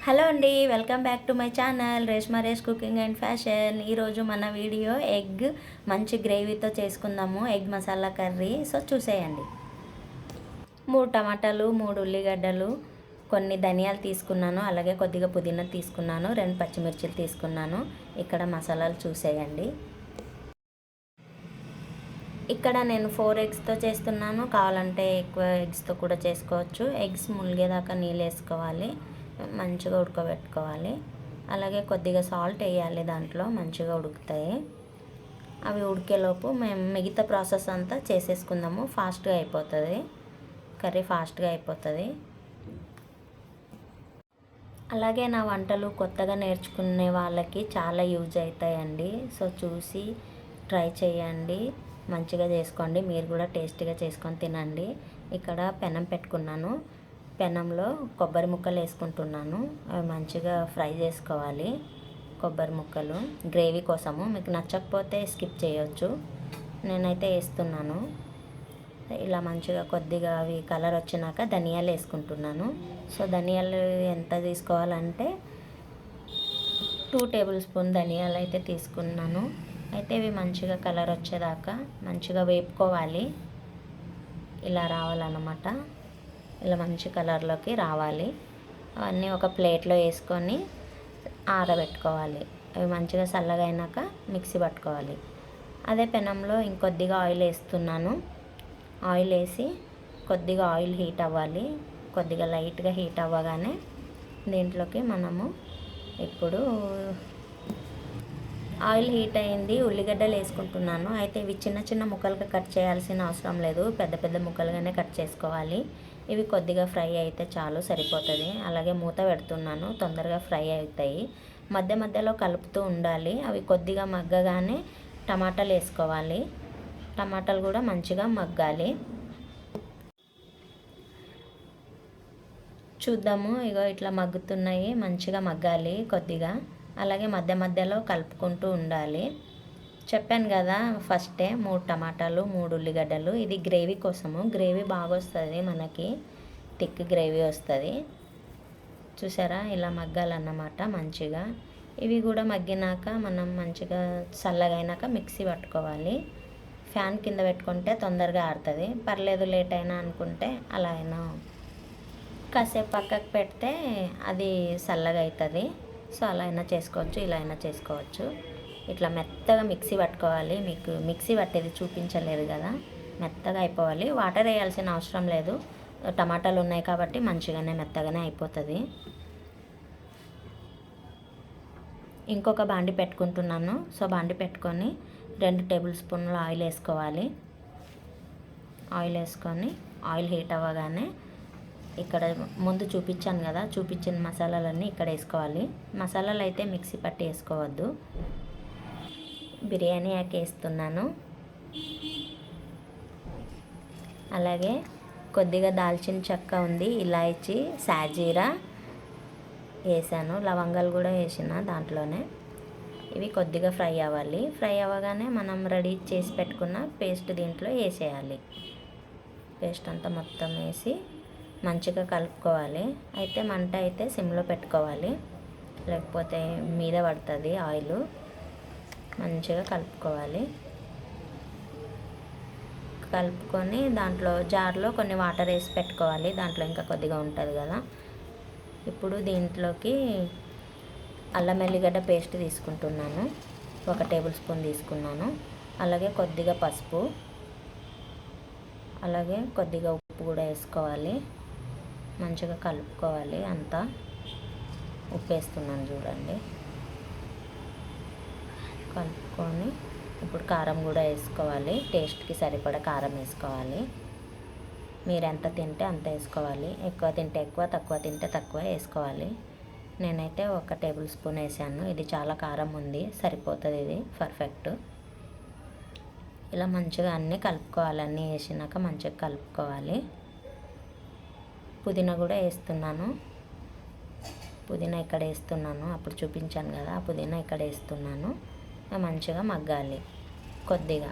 Hello అండి, welcome back to my channel Reshma Resh cooking and fashion. ఈరోజు మన వీడియో ఎగ్ మంచి గ్రేవీతో చేసుకుందాము. Egg masala curry. సో చూసేయండి. 3 టమాటాలు, 3 ఉల్లిగడ్డలు, కొన్ని ధనియాలు తీసుకున్నాను, అలాగే కొద్దిగా పుదీనా తీసుకున్నాను, 2 పచ్చిమిర్చిలు తీసుకున్నాను. ఇక్కడ మసాలాలు చూసేయండి. ఇక్కడ నేను 4 ఎగ్స్తో చేస్తున్నాను. కావాలంటే ఎక్కువ ఎగ్స్తో కూడా చేసుకోవచ్చు. ఎగ్స్ ములిగేదాకా నీళ్ళు వేసుకోవాలి, మంచిగా ఉడకబెట్టుకోవాలి. అలాగే కొద్దిగా సాల్ట్ వేయాలి, దాంట్లో మంచిగా ఉడుకుతాయి. అవి ఉడికేలోపు మేము మిగతా ప్రాసెస్ అంతా చేసేసుకుందాము. ఫాస్ట్గా అయిపోతుంది కర్రీ, ఫాస్ట్గా అయిపోతుంది. అలాగే నా వంటలు కొత్తగా నేర్చుకునే వాళ్ళకి చాలా యూజ్ అవుతాయండి. సో చూసి ట్రై చేయండి, మంచిగా చేసుకోండి. మీరు కూడా టేస్టీగా చేసుకొని తినండి. ఇక్కడ పెనం పెట్టుకున్నాను. పెనంలో కొబ్బరి ముక్కలు వేసుకుంటున్నాను. అవి మంచిగా ఫ్రై చేసుకోవాలి. కొబ్బరి ముక్కలు గ్రేవీ కోసము. మీకు నచ్చకపోతే స్కిప్ చేయొచ్చు. నేనైతే వేస్తున్నాను. ఇలా మంచిగా కొద్దిగా అవి కలర్ వచ్చినాక ధనియాలు వేసుకుంటున్నాను. సో ధనియాలు ఎంత తీసుకోవాలంటే 2 టేబుల్ స్పూన్ ధనియాలు అయితే తీసుకున్నాను. అయితే ఇవి మంచిగా కలర్ వచ్చేదాకా మంచిగా వేపుకోవాలి. ఇలా రావాలన్నమాట. ఇలా మంచి కలర్లోకి రావాలి. అవన్నీ ఒక ప్లేట్లో వేసుకొని ఆరబెట్టుకోవాలి. అవి మంచిగా చల్లగా అయినాక మిక్సీ పట్టుకోవాలి. అదే పెనంలో ఇంకొద్దిగా ఆయిల్ వేస్తున్నాను. ఆయిల్ వేసి కొద్దిగా ఆయిల్ హీట్ అవ్వాలి. కొద్దిగా లైట్గా హీట్ అవ్వగానే దీంట్లోకి మనము ఇప్పుడు ఆయిల్ హీట్ అయింది, ఉల్లిగడ్డలు వేసుకుంటున్నాను. అయితే ఇవి చిన్న చిన్న ముక్కలుగా కట్ చేయాల్సిన అవసరం లేదు, పెద్ద పెద్ద ముక్కలుగానే కట్ చేసుకోవాలి. ఇవి కొద్దిగా ఫ్రై అయితే చాలు, సరిపోతుంది. అలాగే మూత పెడుతున్నాను, తొందరగా ఫ్రై అవుతాయి. మధ్య మధ్యలో కలుపుతూ ఉండాలి. అవి కొద్దిగా మగ్గగానే టమాటాలు వేసుకోవాలి. టమాటాలు కూడా మంచిగా మగ్గాలి. చూద్దాము, ఇగో ఇట్లా మగ్గుతున్నాయి, మంచిగా మగ్గాలి కొద్దిగా. అలాగే మధ్య మధ్యలో కలుపుకుంటూ ఉండాలి. చెప్పాను కదా ఫస్టే, 3 టమాటాలు, 3 ఉల్లిగడ్డలు. ఇది గ్రేవీ కోసము. గ్రేవీ బాగా వస్తుంది మనకి, థిక్ గ్రేవీ వస్తుంది. చూసారా, ఇలా మగ్గాలన్నమాట మంచిగా. ఇవి కూడా మగ్గినాక మనం మంచిగా చల్లగా అయినాక మిక్సీ పట్టుకోవాలి. ఫ్యాన్ కింద పెట్టుకుంటే తొందరగా ఆరుతుంది. పర్లేదు లేట్ అయినా అనుకుంటే అలా అయినా కాసేపు పక్కకు పెడితే అది చల్లగా అవుతుంది. సో అలా అయినా చేసుకోవచ్చు, ఇలా అయినా చేసుకోవచ్చు. ఇట్లా మెత్తగా మిక్సీ పట్టుకోవాలి. మీకు మిక్సీ పట్టేది చూపించలేదు కదా, మెత్తగా అయిపోవాలి. వాటర్ వేయాల్సిన అవసరం లేదు, టమాటాలు ఉన్నాయి కాబట్టి మంచిగానే మెత్తగానే అయిపోతుంది. ఇంకొక బాండి పెట్టుకుంటున్నాను. సో బాండి పెట్టుకొని 2 టేబుల్ స్పూన్ల ఆయిల్ వేసుకోవాలి. ఆయిల్ వేసుకొని ఆయిల్ హీట్ అవ్వగానే ఇక్కడ ముందు చూపించాను కదా, చూపించిన మసాలాలన్నీ ఇక్కడ వేసుకోవాలి. మసాలాలు అయితే మిక్సీ పట్టి వేసుకోవద్దు. బిర్యానీ ఆకు వేస్తున్నాను. అలాగే కొద్దిగా దాల్చిన చెక్క ఉంది, ఇలాయచి, సాజీరా వేసాను, లవంగాలు కూడా వేసిన దాంట్లోనే. ఇవి కొద్దిగా ఫ్రై అవ్వాలి. ఫ్రై అవ్వగానే మనం రెడీ చేసి పెట్టుకున్న పేస్ట్ దీంట్లో వేసేయాలి. పేస్ట్ అంతా మొత్తం వేసి మంచిగా కలుపుకోవాలి. అయితే మంట అయితే సిమ్లో పెట్టుకోవాలి, లేకపోతే మీద పడుతుంది ఆయిల్. మంచిగా కలుపుకోవాలి. కలుపుకొని దాంట్లో జార్లో కొన్ని వాటర్ వేసి పెట్టుకోవాలి. దాంట్లో ఇంకా కొద్దిగా ఉంటుంది కదా. ఇప్పుడు దీంట్లోకి అల్లం ఎల్లిగడ్డ పేస్ట్ తీసుకుంటున్నాను. 1 టేబుల్ స్పూన్ తీసుకున్నాను. అలాగే కొద్దిగా పసుపు, అలాగే కొద్దిగా ఉప్పు కూడా వేసుకోవాలి. మంచిగా కలుపుకోవాలి అంతా. ఉప్పు వేస్తున్నాను చూడండి. కలుపుకొని ఇప్పుడు కారం కూడా వేసుకోవాలి. టేస్ట్కి సరిపడా కారం వేసుకోవాలి. మీరు ఎంత తింటే అంత వేసుకోవాలి. ఎక్కువ తింటే ఎక్కువ, తక్కువ తింటే తక్కువ వేసుకోవాలి. నేనైతే 1 టేబుల్ స్పూన్ వేసాను. ఇది చాలా కారం ఉంది, సరిపోతుంది, ఇది పర్ఫెక్ట్. ఇలా మంచిగా అన్నీ కలుపుకోవాలి. అన్నీ వేసినాక మంచిగా కలుపుకోవాలి. పుదీనా కూడా వేస్తున్నాను. పుదీనా ఇక్కడ వేస్తున్నాను, అప్పుడు చూపించాను కదా, ఆ పుదీనా ఇక్కడ వేస్తున్నాను. మంచిగా మగ్గాలి. కొద్దిగా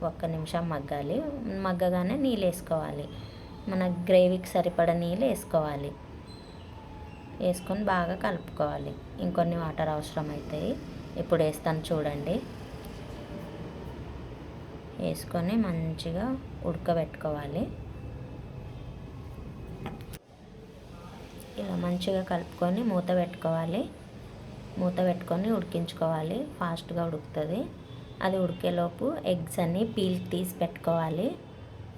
1 నిమిషం మగ్గాలి. మగ్గగానే నీళ్ళు వేసుకోవాలి. మన గ్రేవీకి సరిపడా నీళ్ళు వేసుకోవాలి. వేసుకొని బాగా కలుపుకోవాలి. ఇంకొన్ని వాటర్ అవసరం అవుతాయి, ఇప్పుడు వేస్తాను చూడండి. వేసుకొని మంచిగా ఉడకబెట్టుకోవాలి. ఇలా మంచిగా కలుపుకొని మూత పెట్టుకోవాలి. మూత పెట్టుకొని ఉడికించుకోవాలి. ఫాస్ట్గా ఉడుకుతుంది. అది ఉడికేలోపు ఎగ్స్ అన్నీ పీల్ తీసి పెట్టుకోవాలి.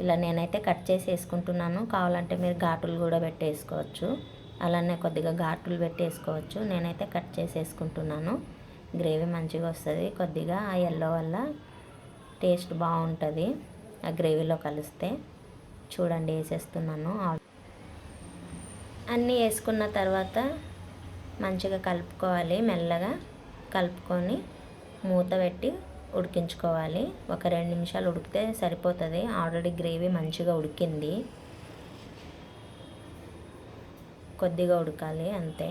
ఇలా నేనైతే కట్ చేసి వేసుకుంటున్నాను. కావాలంటే మీరు ఘాటులు కూడా పెట్టేసుకోవచ్చు. అలానే కొద్దిగా ఘాటులు పెట్టేసుకోవచ్చు. నేనైతే కట్ చేసి వేసుకుంటున్నాను. గ్రేవీ మంచిగా వస్తుంది. కొద్దిగా ఆ ఎల్లో వల్ల టేస్ట్ బాగుంటుంది ఆ గ్రేవీలో కలిస్తే. చూడండి వేసేస్తున్నాను. అన్నీ వేసుకున్న తర్వాత మంచిగా కలుపుకోవాలి. మెల్లగా కలుపుకొని మూత పెట్టి ఉడికించుకోవాలి. ఒక 2 నిమిషాలు ఉడికితే సరిపోతుంది. ఆల్రెడీ గ్రేవీ మంచిగా ఉడికింది. కొద్దిగా ఉడకాలి అంతే.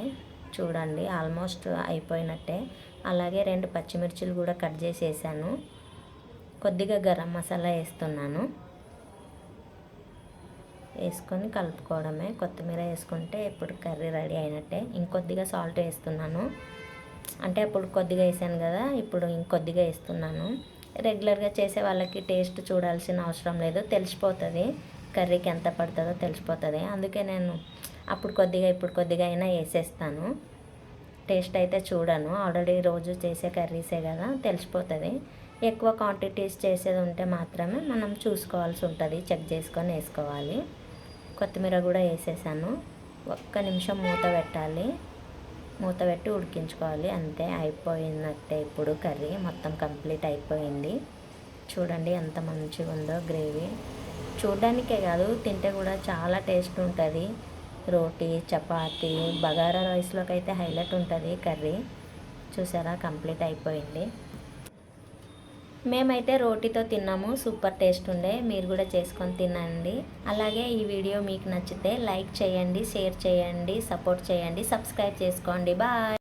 చూడండి ఆల్మోస్ట్ అయిపోయినట్టే. అలాగే 2 పచ్చిమిర్చిలు కూడా కట్ చేసి వేసాను. కొద్దిగా గరం మసాలా వేస్తున్నాను. వేసుకొని కలుపుకోవడమే. కొత్తిమీర వేసుకుంటే ఇప్పుడు కర్రీ రెడీ అయినట్టే. ఇంకొద్దిగా సాల్ట్ వేస్తున్నాను. అంటే అప్పుడు కొద్దిగా వేసాను కదా, ఇప్పుడు ఇంకొద్దిగా వేస్తున్నాను. రెగ్యులర్గా చేసే వాళ్ళకి టేస్ట్ చూడాల్సిన అవసరం లేదు, తెలిసిపోతుంది. కర్రీకి ఎంత పడుతుందో తెలిసిపోతుంది. అందుకే నేను అప్పుడు కొద్దిగా ఇప్పుడు కొద్దిగా అయినా వేసేస్తాను. టేస్ట్ అయితే చూడను. ఆల్రెడీ రోజు చేసే కర్రీసే కదా, తెలిసిపోతుంది. ఎక్కువ క్వాంటిటీస్ చేసేది ఉంటే మాత్రమే మనం చూసుకోవాల్సి ఉంటుంది. చెక్ చేసుకొని వేసుకోవాలి. కొత్తిమీర కూడా వేసేసాను. ఒక్క నిమిషం మూత పెట్టాలి. మూత పెట్టి ఉడికించుకోవాలి. అంతే, అయిపోయినట్టే. ఇప్పుడు కర్రీ మొత్తం కంప్లీట్ అయిపోయింది. చూడండి ఎంత మంచిగా ఉందో గ్రేవీ. చూడడానికే కాదు, తింటే కూడా చాలా టేస్ట్ ఉంటుంది. రోటీ, చపాతీ, బగారా రైస్లోకి అయితే హైలైట్ ఉంటుంది కర్రీ. చూసారా, కంప్లీట్ అయిపోయింది. మేమైతే రోటీతో తిన్నాము. సూపర్ టేస్ట్ ఉండే. మీరు కూడా చేసుకొని తినండి. అలాగే ఈ వీడియో మీకు నచ్చితే లైక్ చేయండి, షేర్ చేయండి, సపోర్ట్ చేయండి, సబ్స్క్రైబ్ చేసుకోండి. బాయ్.